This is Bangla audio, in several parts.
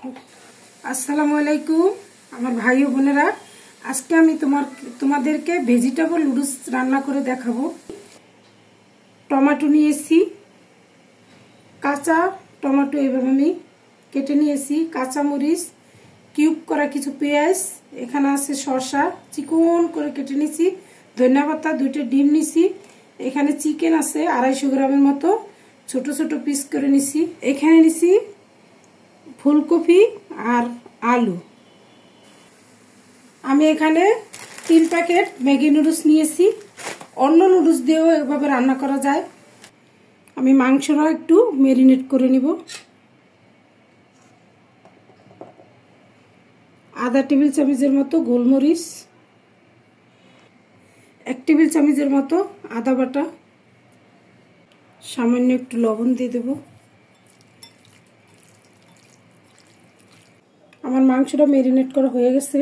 আসসালামু আলাইকুম আমার ভাই ও বোনেরা, আজকে আমি তোমাদেরকে ভেজিটেবল নুডলস রান্না করে দেখাবো। টমেটো নিয়েছি, কাঁচা টমেটো এভাবে আমি কেটে নিয়েছি, কাঁচা মরিচ, কিউব করা কিছু পেঁয়াজ, এখানে আছে শসা চিকন করে কেটে নিয়েছি, ধনিয়া পাতা, 2টা ডিম নিয়েছি, এখানে চিকেন আছে 250 গ্রামের মতো ছোট ছোট পিস করে নিয়েছি, এখানে নিয়েছি ফুলকপি আর আলু। আমি এখানে 3 প্যাকেট ম্যাগি নুডলস নিয়েছি। অন্য নুডলস দিয়েও এভাবে রান্না করা যায়। আমি মাংসটা একটু ম্যারিনেট করে নিব। আধা টেবিল চামচের মতো গোলমরিচ, 1 টেবিল চামচের মতো আদা বাটা, সামান্য একটু লবণ দিয়ে দেব। আমার মাংসটা ম্যারিনেট করা হয়ে গেছে।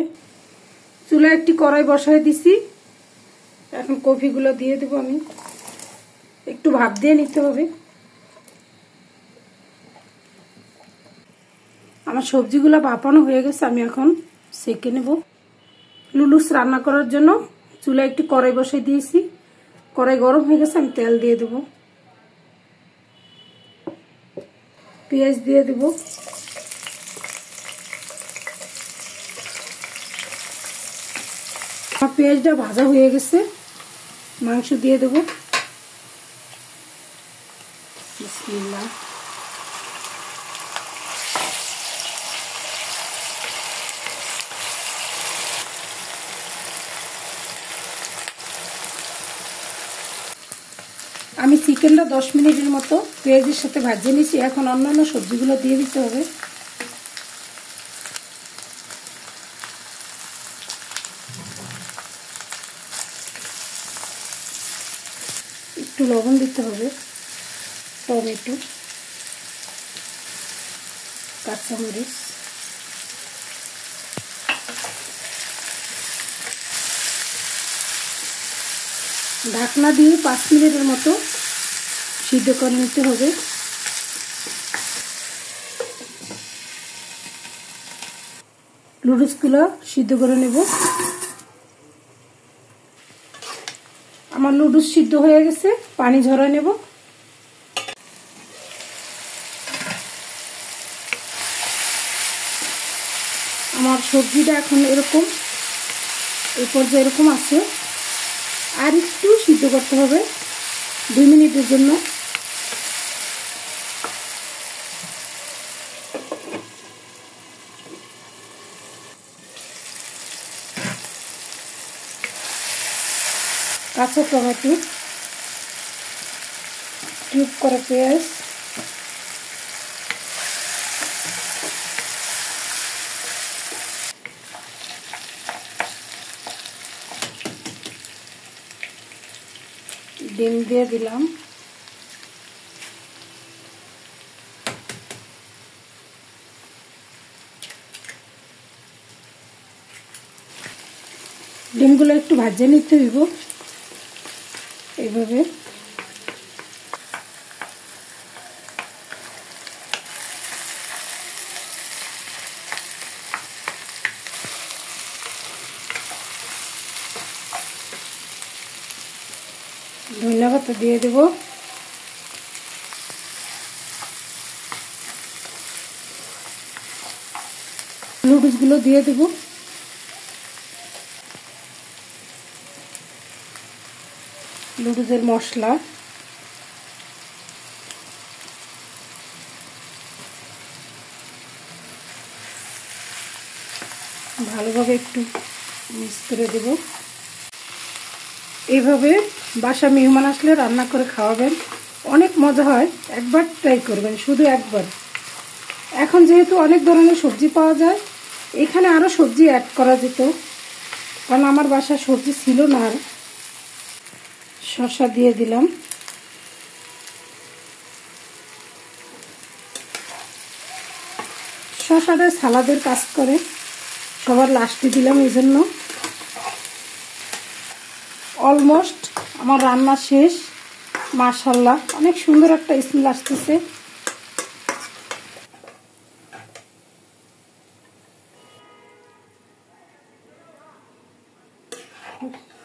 চুলায় একটি কড়াই বসায় দিছি, এখন কফিগুলো দিয়ে দেব। আমি একটু ভাপ দিয়ে নিতে হবে। আমার সবজিগুলো ভাপানো হয়ে গেছে, আমি এখন সেঁকে নেব। নুডলস রান্না করার জন্য চুলায় একটি কড়াই বসাই দিয়েছি, কড়াই গরম হয়ে গেছে, আমি তেল দিয়ে দেব, পেঁয়াজ দিয়ে দেব, পেঁয়াজটা ভাজা হয়ে গেছে, মাংস দিয়ে দেব। বিসমিল্লাহ। আমি চিকেনটা 10 মিনিটের মতো পেঁয়াজের সাথে ভাজিয়ে নিয়েছি। এখন অন্যান্য সবজিগুলো দিয়ে দিতে হবে। একটু লবণ দিতে হবে, টমেটো, কাঁচামরিচ, ঢাকনা দিয়ে 5 মিনিটের মতো সিদ্ধ করে নিতে হবে। নুডলসগুলো সিদ্ধ করে নেব। আমার নুডলস সিদ্ধ হয়ে গেছে, পানি ঝরায় নেব। আমার সবজিটা এখন এরকম, এই পর্যায়ে এরকম আছে, আর একটু সিদ্ধ করতে হবে 2 মিনিটের জন্য। কাঁচা টমেটো, কিউব করা পেঁয়াজ, ডিম দিয়ে দিলাম, ডিমগুলো একটু ভাজে নিতে হইব এইভাবে। ধনিয়া পাতা দিয়ে দেব, নুডলসগুলো দিয়ে দেব, নুডলসের মশলা, ভালোভাবে একটু মিক্স করে দেব। এইভাবে বাসা মেহমান আসলে রান্না করে খাওয়াবেন, অনেক মজা হয়। একবার ট্রাই করবেন, শুধু একবার। এখন যেহেতু অনেক ধরনের সবজি পাওয়া যায়, এখানে আরও সবজি অ্যাড করা যেত, কারণ আমার বাসায় সবজি ছিল না। আর শসা দিয়ে দিলাম, শসাটা সালাদের কাজ করে, সবার লাস্টে দিলাম এই জন্য। অলমোস্ট আমার রান্না শেষ। মাশাআল্লাহ, অনেক সুন্দর একটা স্মেল আসতেছে। দেখো